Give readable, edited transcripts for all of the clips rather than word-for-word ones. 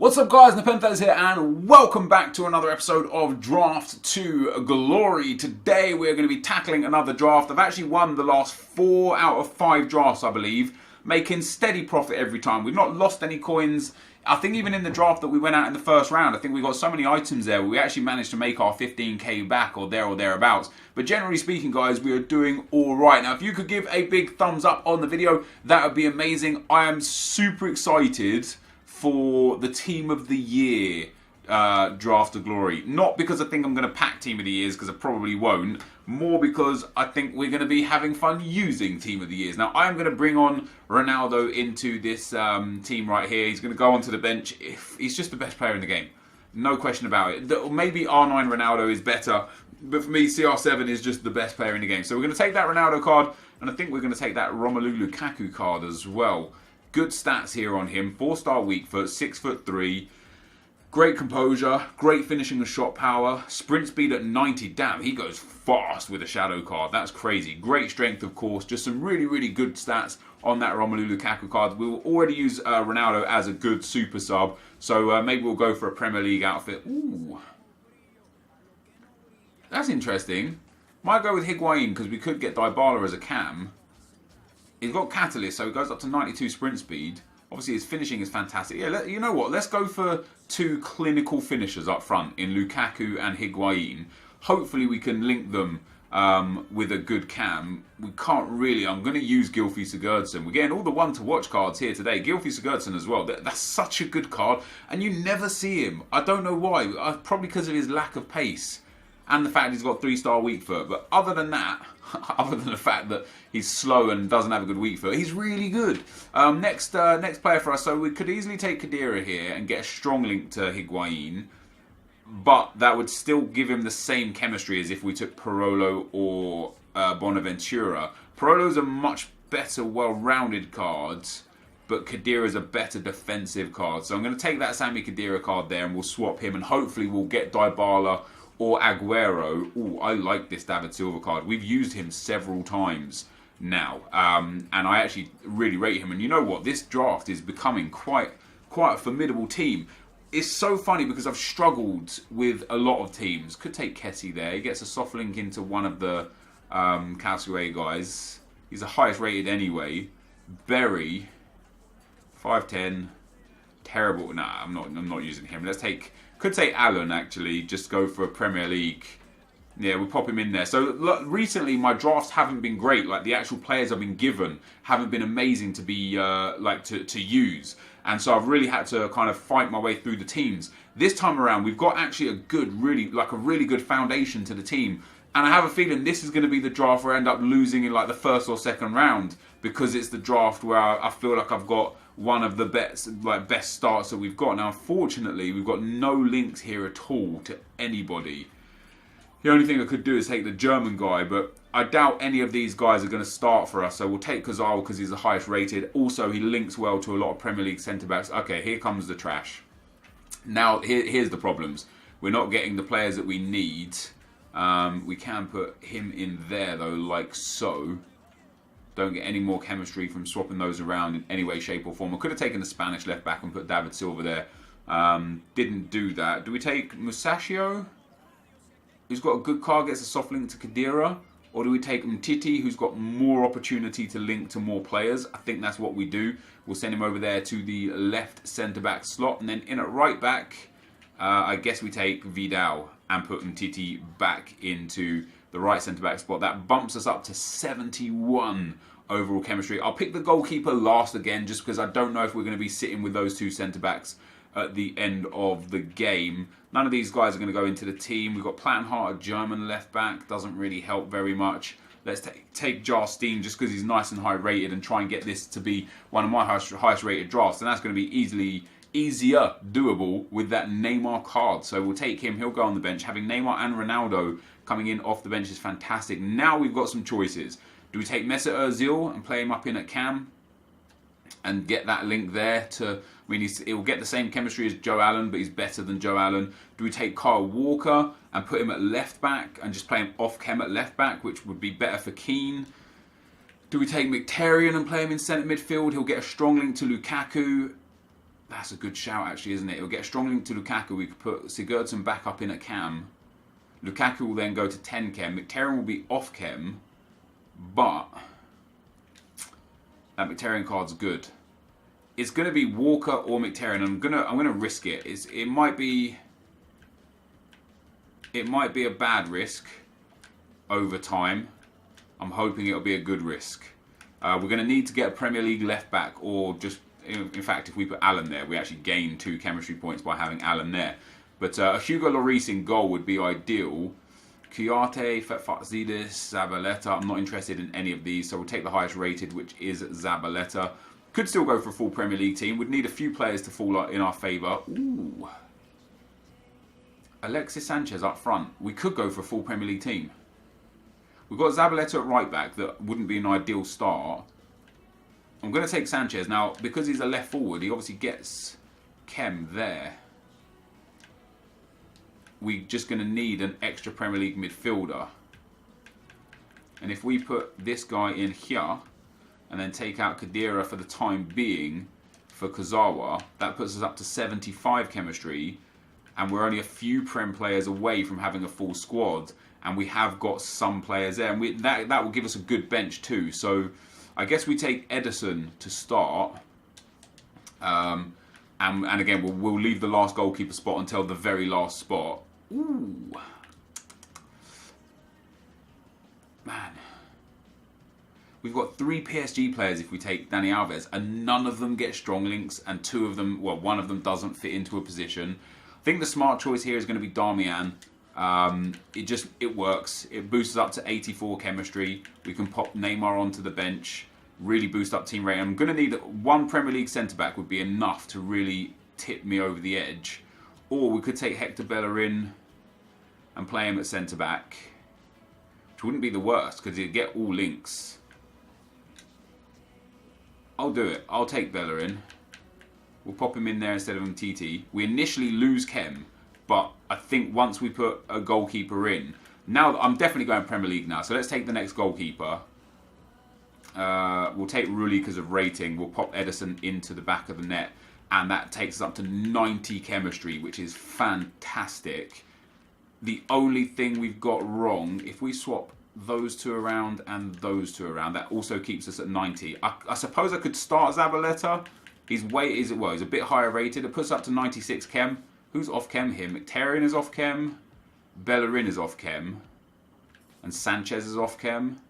What's up guys, NepentheZ here and welcome back to another episode of Draft to Glory. Today we're going to be tackling another draft. I've actually won the last 4 out of 5 drafts I believe, making steady profit every time. We've not lost any coins. I think even in the draft that we went out in the first round, I think we got so many items there we actually managed to make our 15k back or thereabouts. But generally speaking guys, we are doing alright. Now if you could give a big thumbs up on the video, that would be amazing. I am super excited for the Team of the Year Draft to Glory. Not because I think I'm going to pack Team of the Years, because I probably won't. More because I think we're going to be having fun using Team of the Years. Now, I am going to bring on Ronaldo into this team right here. He's going to go onto the bench. He's just the best player in the game. No question about it. Maybe R9 Ronaldo is better, but for me, CR7 is just the best player in the game. So we're going to take that Ronaldo card, and I think we're going to take that Romelu Lukaku card as well. Good stats here on him. 4-star weak foot, 6'3", great composure, great finishing and shot power, sprint speed at 90. Damn, he goes fast with a shadow card. That's crazy. Great strength, of course. Just some really good stats on that Romelu Lukaku card. We will already use Ronaldo as a good super sub, so maybe we'll go for a Premier League outfit. Ooh, that's interesting. Might go with Higuain because we could get Dybala as a cam. He's got Catalyst, so he goes up to 92 sprint speed. Obviously, his finishing is fantastic. Yeah, you know what? Let's go for 2 clinical finishers up front in Lukaku and Higuain. Hopefully, we can link them with a good cam. We can't really. I'm going to use Gylfi Sigurdsson. We're getting all the one-to-watch cards here today. Gylfi Sigurdsson as well. That's such a good card, and you never see him. I don't know why. Probably because of his lack of pace and the fact he's got 3-star weak foot. But other than that, other than the fact that he's slow and doesn't have a good weak foot, he's really good. Next player for us. So we could easily take Khedira here and get a strong link to Higuain, but that would still give him the same chemistry as if we took Parolo or Bonaventura. Parolo's a much better, well-rounded card, but Khedira is a better defensive card. So I'm going to take that Sami Khedira card there and we'll swap him, and hopefully we'll get Dybala or Aguero. Ooh, I like this David Silva card. We've used him several times now, and I actually really rate him. And you know what? This draft is becoming quite a formidable team. It's so funny because I've struggled with a lot of teams. Could take Kessie there. He gets a soft link into one of the Calciue guys. He's the highest rated anyway. Berry, 5'10", terrible. Nah, I'm not using him. Let's take. Could take Alan actually, just go for a Premier League. Yeah, we'll pop him in there. So look, recently my drafts haven't been great. Like the actual players I've been given haven't been amazing to be to use. And so I've really had to kind of fight my way through the teams. This time around we've got actually a really good foundation to the team. And I have a feeling this is going to be the draft where I end up losing in like the first or second round, because it's the draft where I feel like I've got one of the best starts that we've got. Now, unfortunately, we've got no links here at all to anybody. The only thing I could do is take the German guy, but I doubt any of these guys are going to start for us. So we'll take Kozal because he's the highest rated. Also, he links well to a lot of Premier League centre-backs. Okay, here comes the trash. Now, here's the problems. We're not getting the players that we need. We can put him in there, though, like so. Don't get any more chemistry from swapping those around in any way, shape or form. I could have taken the Spanish left back and put David Silva there. Didn't do that. Do we take Musacchio, who's got a good card, gets a soft link to Khedira? Or do we take Umtiti, who's got more opportunity to link to more players? I think that's what we do. We'll send him over there to the left centre-back slot. And then in at right-back, I guess we take Vidal and put Umtiti back into the right centre-back spot. That bumps us up to 71 overall chemistry. I'll pick the goalkeeper last again, just because I don't know if we're going to be sitting with those 2 centre-backs at the end of the game. None of these guys are going to go into the team. We've got Plattenhardt, a German left-back. Doesn't really help very much. Let's take Jarstein just because he's nice and high-rated and try and get this to be one of my highest-rated drafts. And that's going to be easier doable with that Neymar card. So we'll take him. He'll go on the bench. Having Neymar and Ronaldo coming in off the bench is fantastic. Now we've got some choices. Do we take Mesut Ozil and play him up in at cam and get that link there to... I mean, it will get the same chemistry as Joe Allen, but he's better than Joe Allen. Do we take Kyle Walker and put him at left back and just play him off chem at left back, which would be better for Keane? Do we take Mkhitaryan and play him in centre midfield? He'll get a strong link to Lukaku. That's a good shout, actually, isn't it? It'll get a strong link to Lukaku. We could put Sigurdsson back up in at cam. Lukaku will then go to 10 chem. Mkhitaryan will be off chem, but that Mkhitaryan card's good. It's going to be Walker or Mkhitaryan. I'm gonna risk it. It might be a bad risk over time. I'm hoping it'll be a good risk. We're going to need to get a Premier League left back, or just, in fact, if we put Alan there, we actually gain 2 chemistry points by having Alan there. But a Hugo Lloris in goal would be ideal. Kouyaté, Fetfatzidis, Zabaleta. I'm not interested in any of these, so we'll take the highest rated, which is Zabaleta. Could still go for a full Premier League team. Would need a few players to fall in our favour. Ooh. Alexis Sanchez up front. We could go for a full Premier League team. We've got Zabaleta at right back. That wouldn't be an ideal start. I'm going to take Sanchez. Now, because he's a left forward, he obviously gets chem there. We're just going to need an extra Premier League midfielder. And if we put this guy in here, and then take out Khedira for the time being for Kurzawa, that puts us up to 75 chemistry, and we're only a few Prem players away from having a full squad, and we have got some players there, and that will give us a good bench too. So I guess we take Ederson to start, and again we'll leave the last goalkeeper spot until the very last spot. Ooh, man. We've got 3 PSG players if we take Dani Alves, and none of them get strong links, and 2 of them, well, 1 of them doesn't fit into a position. I think the smart choice here is going to be Darmian. It works. It boosts us up to 84 chemistry. We can pop Neymar onto the bench, really boost up team rating. I'm going to need 1 Premier League centre-back would be enough to really tip me over the edge. Or we could take Hector Bellerin and play him at centre-back, which wouldn't be the worst, because he'd get all links. I'll do it. I'll take Bellerin. We'll pop him in there instead of Umtiti. We initially lose Chem, but I think once we put a goalkeeper in... Now, I'm definitely going Premier League now, so let's take the next goalkeeper. We'll take Rulli because of rating. We'll pop Ederson into the back of the net, and that takes us up to 90 chemistry, which is fantastic. The only thing we've got wrong, if we swap those 2 around and those 2 around, that also keeps us at 90. I suppose I could start Zabaleta. His weight is, well, he's a bit higher rated. It puts up to 96 chem. Who's off chem here? Mkhitaryan is off chem. Bellerin is off chem. And Sanchez is off chem.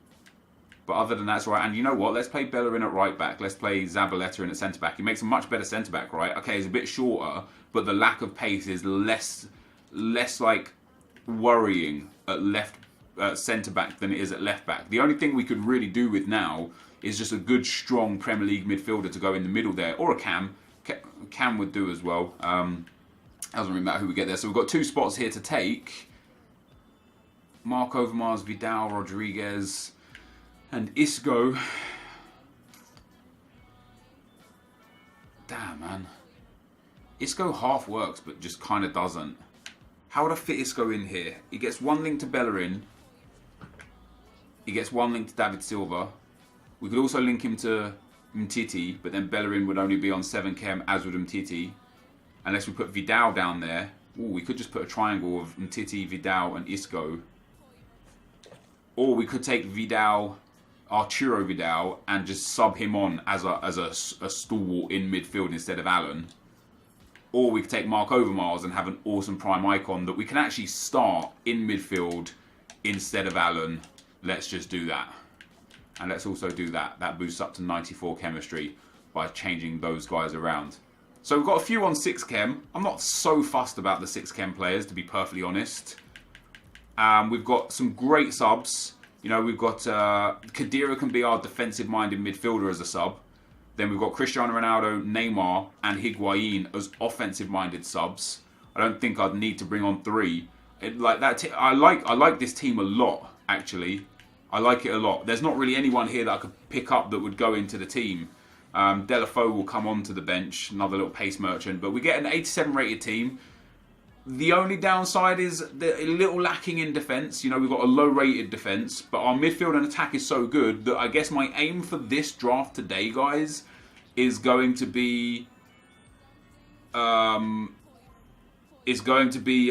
But other than that, it's all right. And you know what? Let's play Bellerin at right back. Let's play Zabaleta in at centre back. He makes a much better centre back, right? Okay, he's a bit shorter, but the lack of pace is less like worrying at left centre back than it is at left back. The only thing we could really do with now is just a good, strong Premier League midfielder to go in the middle there, or a Cam. Cam would do as well. Doesn't really matter who we get there. So we've got 2 spots here to take. Mark Overmars, Vidal, Rodriguez, and Isco. Damn, man. Isco half works, but just kind of doesn't. How would I fit Isco in here? He gets 1 link to Bellerin. He gets 1 link to David Silva. We could also link him to Umtiti, but then Bellerin would only be on 7 chem, as would Umtiti. Unless we put Vidal down there. Ooh, we could just put a triangle of Umtiti, Vidal, and Isco. Or we could take Vidal, Arturo Vidal, and just sub him on as a stalwart in midfield instead of Alan. Or we could take Mark Overmars and have an awesome prime icon that we can actually start in midfield instead of Alan. Let's just do that. And let's also do that. That boosts up to 94 chemistry by changing those guys around. So we've got a few on 6 chem. I'm not so fussed about the 6 chem players, to be perfectly honest. We've got some great subs. You know, we've got Khedira can be our defensive-minded midfielder as a sub. Then we've got Cristiano Ronaldo, Neymar, and Higuain as offensive-minded subs. I don't think I'd need to bring on 3. I like this team a lot, actually. I like it a lot. There's not really anyone here that I could pick up that would go into the team. Deulofeu will come onto the bench, another little pace merchant. But we get an 87 rated team. The only downside is a little lacking in defence. You know, we've got a low rated defence, but our midfield and attack is so good that I guess my aim for this draft today, guys, is going to be is going to be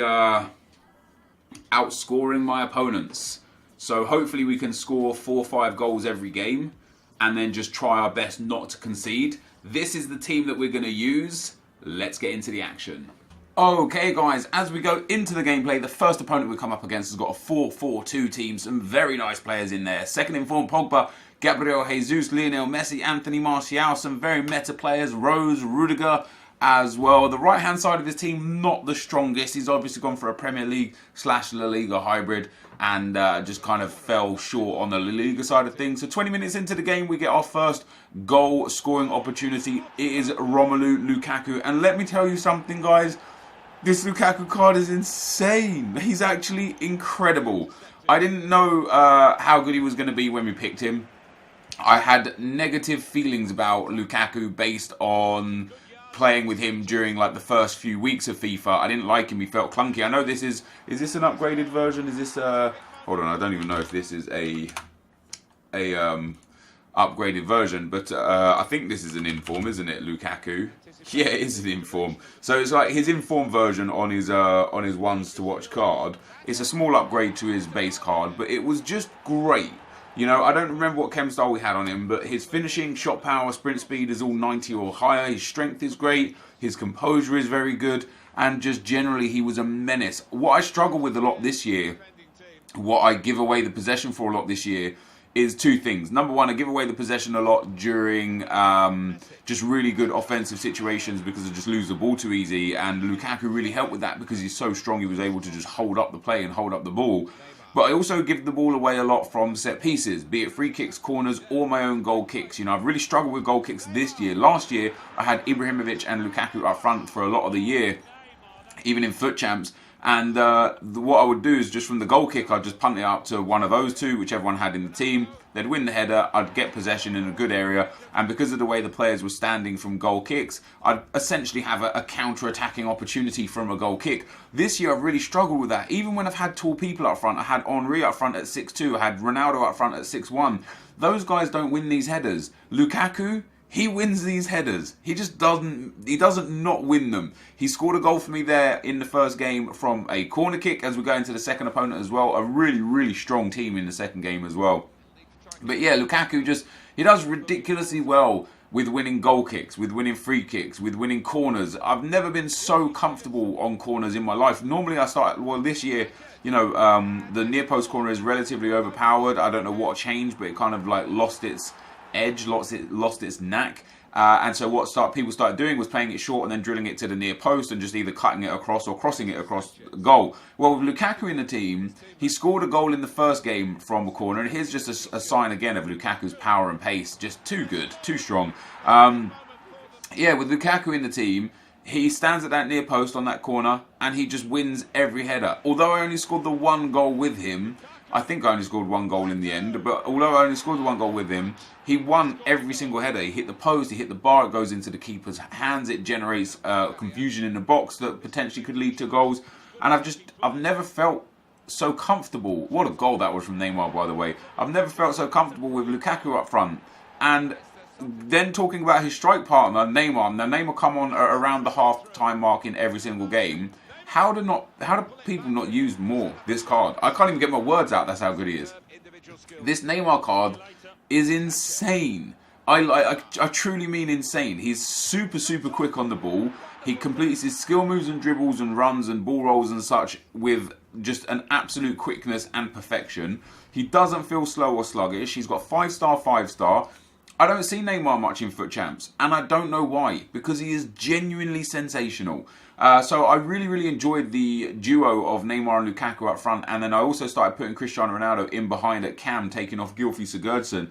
outscoring my opponents. So hopefully we can score 4 or 5 goals every game and then just try our best not to concede. This is the team that we're going to use. Let's get into the action. Okay guys, as we go into the gameplay, the first opponent we come up against has got a 4-4-2 team. Some very nice players in there. Second in form, Pogba, Gabriel Jesus, Lionel Messi, Anthony Martial. Some very meta players, Rose, Rudiger as well. The right hand side of his team, not the strongest. He's obviously gone for a Premier League / La Liga hybrid and just kind of fell short on the La Liga side of things. So 20 minutes into the game, we get our first goal scoring opportunity. It is Romelu Lukaku. And let me tell you something, guys. This Lukaku card is insane. He's actually incredible. I didn't know how good he was going to be when we picked him. I had negative feelings about Lukaku based on playing with him during like the first few weeks of FIFA. I didn't like him. He felt clunky. I know this is this an upgraded version? Is this hold on, I don't even know if this is a upgraded version, but I think this is an inform, isn't it, Lukaku? Yeah, it is an inform. So it's like his inform version on his ones to watch card. It's a small upgrade to his base card, but it was just great. You know, I don't remember what chem style we had on him, but his finishing, shot power, sprint speed is all 90 or higher. His strength is great. His composure is very good. And just generally, he was a menace. What I struggle with a lot this year, what I give away the possession for a lot this year, is 2 things. Number 1, I give away the possession a lot during just really good offensive situations because I just lose the ball too easy. And Lukaku really helped with that because he's so strong. He was able to just hold up the play and hold up the ball. But I also give the ball away a lot from set pieces, be it free kicks, corners, or my own goal kicks. You know, I've really struggled with goal kicks this year. Last year, I had Ibrahimovic and Lukaku up front for a lot of the year, even in foot champs. And what I would do is just from the goal kick, I'd just punt it up to one of those 2, whichever one had in the team. They'd win the header, I'd get possession in a good area, and because of the way the players were standing from goal kicks, I'd essentially have a counter-attacking opportunity from a goal kick. This year I've really struggled with that. Even when I've had tall people up front, I had Henry up front at 6'2", I had Ronaldo up front at 6'1". Those guys don't win these headers. Lukaku, he wins these headers. He just doesn't not win them. He scored a goal for me there in the first game from a corner kick as we go into the second opponent as well. A really, really strong team in the second game as well. But yeah, Lukaku he does ridiculously well with winning goal kicks, with winning free kicks, with winning corners. I've never been so comfortable on corners in my life. Normally I start, well this year, you know, the near post corner is relatively overpowered. I don't know what changed, but it kind of like lost its edge, lost its knack. And so what people started doing was playing it short and then drilling it to the near post and just either cutting it across or crossing it across goal. Well, with Lukaku in the team, he scored a goal in the first game from a corner. And here's just a sign again of Lukaku's power and pace. Just too good, too strong. Yeah, with Lukaku in the team, he stands at that near post on that corner and he just wins every header. Although I only scored the 1 goal with him, I think I only scored 1 goal in the end, but although I only scored the 1 goal with him, he won every single header. He hit the post, he hit the bar, it goes into the keeper's hands, it generates confusion in the box that potentially could lead to goals. And I've never felt so comfortable. What a goal that was from Neymar, by the way. I've never felt so comfortable with Lukaku up front. And then talking about his strike partner, Neymar. Now Neymar come on around the half-time mark in every single game. How do people not use more this card? I can't even get my words out, that's how good he is. This Neymar card is insane. I truly mean insane. He's super, super quick on the ball. He completes his skill moves and dribbles and runs and ball rolls and such with just an absolute quickness and perfection. He doesn't feel slow or sluggish. He's got 5-star, 5-star. I don't see Neymar much in foot champs, and I don't know why, because he is genuinely sensational. So I really, really enjoyed the duo of Neymar and Lukaku up front, and then I also started putting Cristiano Ronaldo in behind at cam, taking off Gylfi Sigurdsson.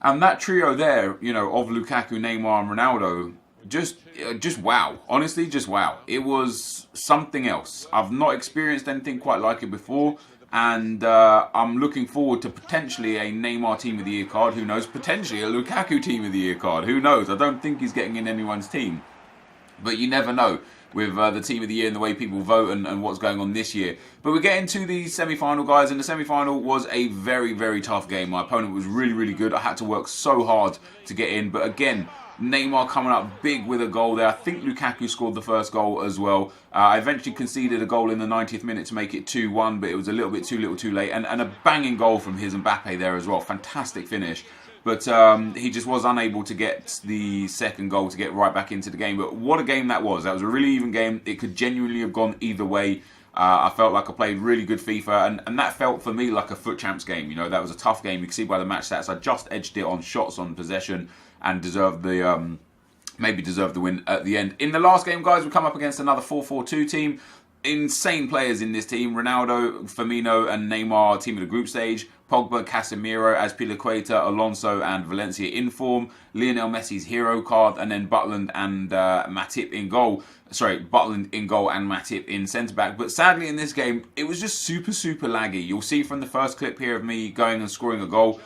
And that trio there, you know, of Lukaku, Neymar and Ronaldo, just wow. Honestly, just wow. It was something else. I've not experienced anything quite like it before. And I'm looking forward to potentially a Neymar Team of the Year card. Who knows? Potentially a Lukaku Team of the Year card. Who knows? I don't think he's getting in anyone's team. But you never know with the Team of the Year and the way people vote and what's going on this year. But we're getting to the semi-final, guys. And the semi-final was a very, very tough game. My opponent was really, really good. I had to work so hard to get in. But again, Neymar coming up big with a goal there. I think Lukaku scored the first goal as well. I eventually conceded a goal in the 90th minute to make it 2-1, but it was a little bit too little too late. And a banging goal from his Mbappe there as well. Fantastic finish. But he just was unable to get the second goal to get right back into the game. But what a game that was. That was a really even game. It could genuinely have gone either way. I felt like I played really good FIFA, and that felt for me like a Foot Champs game. You know, that was a tough game. You can see by the match stats, I just edged it on shots on possession and deserved the maybe deserved the win at the end. In the last game, guys, we come up against another 4-4-2 team. Insane players in this team. Ronaldo, Firmino and Neymar, team of the group stage. Pogba, Casemiro, Azpilicueta, Alonso and Valencia in form. Lionel Messi's hero card, and then Butland and Matip in goal. Sorry, Butland in goal and Matip in centre-back. But sadly in this game, it was just super laggy. You'll see from the first clip here of me going and scoring a goal.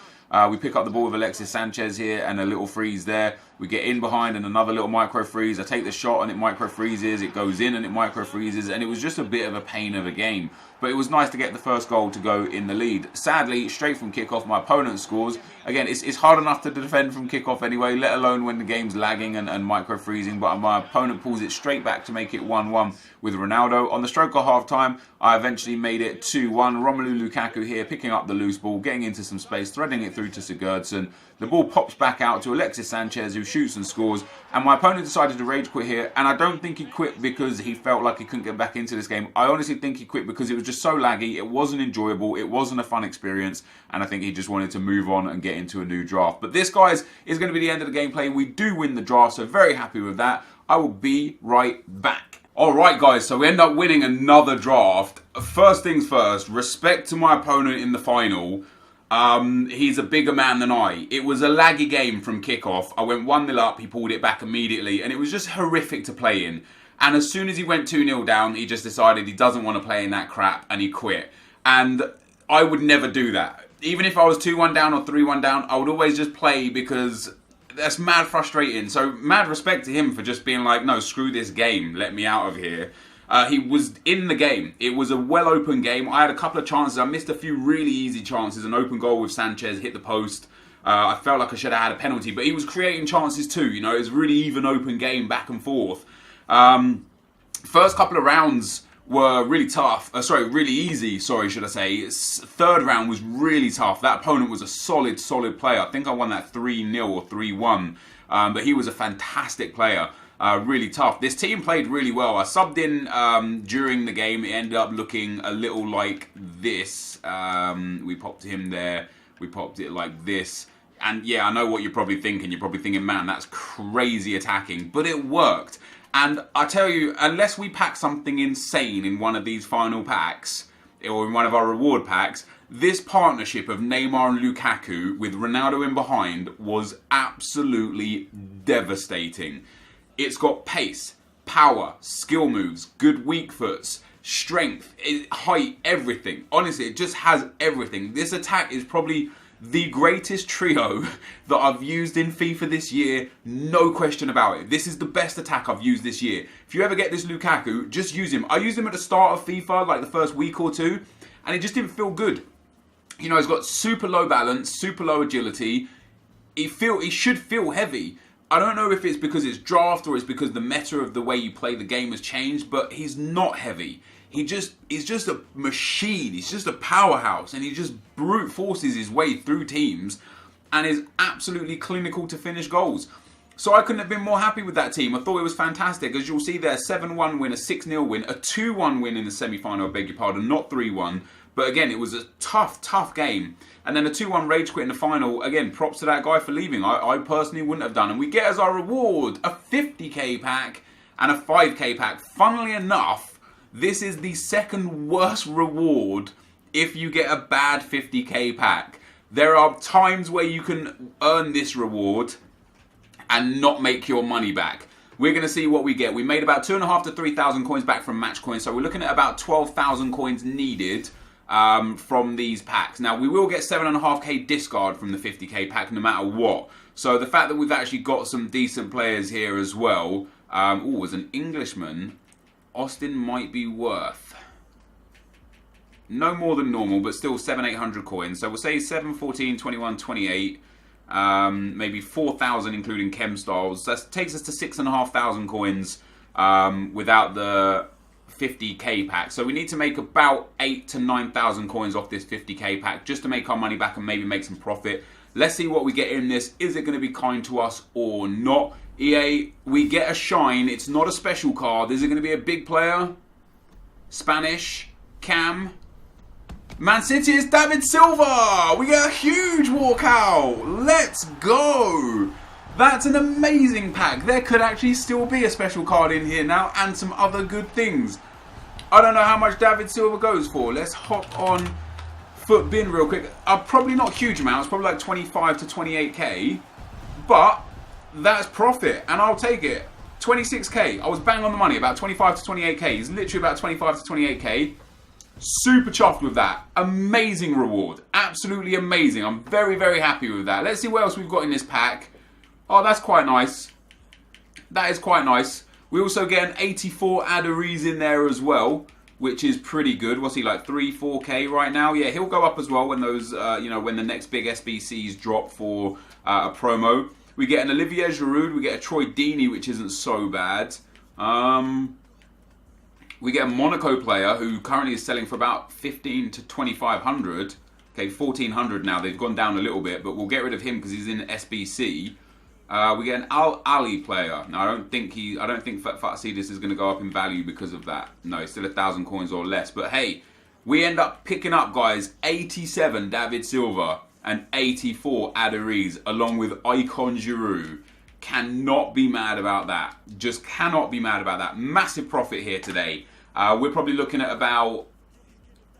We pick up the ball with Alexis Sanchez here and a little freeze there. We get in behind and another little micro freeze. I take the shot and it micro freezes. It goes in and it micro freezes. And it was just a bit of a pain of a game. But it was nice to get the first goal to go in the lead. Sadly, straight from kickoff, my opponent scores. Again, it's hard enough to defend from kickoff anyway, let alone when the game's lagging and micro freezing. But my opponent pulls it straight back to make it 1-1 with Ronaldo. On the stroke of half time, I eventually made it 2-1. Romelu Lukaku here picking up the loose ball, getting into some space, threading it through to Sigurdsson. The ball pops back out to Alexis Sanchez, who shoots and scores. And my opponent decided to rage quit here. And I don't think he quit because he felt like he couldn't get back into this game. I honestly think he quit because it was just so laggy. It wasn't enjoyable. It wasn't a fun experience. And I think he just wanted to move on and get into a new draft. But this, guys, is going to be the end of the gameplay. We do win the draft, so very happy with that. I will be right back. Alright, guys, so we end up winning another draft. First things first, respect to my opponent in the final. He's a bigger man than I. It was a laggy game from kickoff. I went 1-0 up, he pulled it back immediately, and it was just horrific to play in. And as soon as he went 2-0 down, he just decided he doesn't want to play in that crap, and he quit. And I would never do that. Even if I was 2-1 down or 3-1 down, I would always just play because that's mad frustrating. So mad respect to him for just being like, no, screw this game, let me out of here. He was in the game. It was a well-open game. I had a couple of chances. I missed a few really easy chances. An open goal with Sanchez, hit the post. I felt like I should have had a penalty. But he was creating chances too. You know, it was a really even open game, back and forth. First couple of rounds were really tough. Really easy, should I say. Third round was really tough. That opponent was a solid player. I think I won that 3-0 or 3-1. But he was a fantastic player. Really tough. This team played really well. I subbed in during the game. It ended up looking a little like this. We popped him there. We popped it like this. And yeah, I know what you're probably thinking. You're probably thinking, man, that's crazy attacking. But it worked. And I tell you, unless we pack something insane in one of these final packs, or in one of our reward packs, this partnership of Neymar and Lukaku with Ronaldo in behind was absolutely devastating. It's got pace, power, skill moves, good weak foots, strength, height, everything. Honestly, it just has everything. This attack is probably the greatest trio that I've used in FIFA this year. No question about it. This is the best attack I've used this year. If you ever get this Lukaku, just use him. I used him at the start of FIFA, like the first week or two, and it just didn't feel good. You know, he's got super low balance, super low agility. He should feel heavy. I don't know if it's because it's draft or it's because the meta of the way you play the game has changed, but he's not heavy. He's just a machine. He's just a powerhouse, and he just brute forces his way through teams and is absolutely clinical to finish goals. So I couldn't have been more happy with that team. I thought it was fantastic. As you'll see there, 7-1 win, a 6-0 win, a 2-1 win in the semi-final, I beg your pardon, not 3-1. But again, it was a tough game. And then a 2-1 rage quit in the final. Again, props to that guy for leaving. I personally wouldn't have done. And we get as our reward a 50k pack and a 5k pack. Funnily enough, this is the second worst reward if you get a bad 50k pack. There are times where you can earn this reward and not make your money back. We're going to see what we get. We made about 2,500 to 3,000 coins back from match coins. So we're looking at about 12,000 coins needed from these packs. Now, we will get 7.5k discard from the 50k pack no matter what. So the fact that we've actually got some decent players here as well. As an Englishman, Austin might be worth no more than normal, but still 700-800 coins. So we'll say 7, 14, 21, 28. maybe 4,000 including chem styles. That takes us to 6,500 coins without the 50k pack. So we need to make about 8 to 9,000 coins off this 50k pack just to make our money back and maybe make some profit. Let's see what we get in this. Is it going to be kind to us or not? EA, we get a shine. It's not a special card. Is it going to be a big player? Spanish? Cam? Man City is David Silva. We get a huge walkout. Let's go. That's an amazing pack. There could actually still be a special card in here now and some other good things. I don't know how much David Silva goes for. Let's hop on Footbin real quick. Probably not huge amounts, probably like 25 to 28k. But that's profit and I'll take it. 26k. I was bang on the money, about 25 to 28k. He's literally about 25 to 28k. Super chuffed with that. Amazing reward. Absolutely amazing. I'm very, very happy with that. Let's see what else we've got in this pack. Oh, that's quite nice. That is quite nice. We also get an 84 Enquiries in there as well, which is pretty good. What's he like, 3, 4k right now? Yeah, he'll go up as well when those, when the next big SBCs drop for a promo. We get an Olivier Giroud. We get a Troy Deeney, which isn't so bad. We get a Monaco player who currently is selling for about 15 to 2,500. Okay, 1,400 now. They've gone down a little bit, but we'll get rid of him because he's in SBC. We get an Al Ali player. Now, I don't think Fatsidis is going to go up in value because of that. No, it's still 1,000 coins or less. But hey, we end up picking up, guys, 87 David Silva and 84 Enquiries along with Icon Giroud. Cannot be mad about that. Just cannot be mad about that. Massive profit here today. We're probably looking at about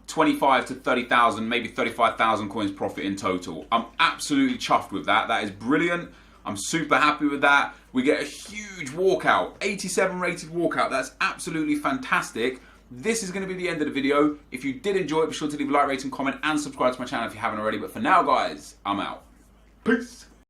25 to 30,000, maybe 35,000 coins profit in total. I'm absolutely chuffed with that. That is brilliant. I'm super happy with that. We get a huge walkout, 87 rated walkout. That's absolutely fantastic. This is going to be the end of the video. If you did enjoy it, be sure to leave a like, rate, and comment, and subscribe to my channel if you haven't already. But for now, guys, I'm out. Peace.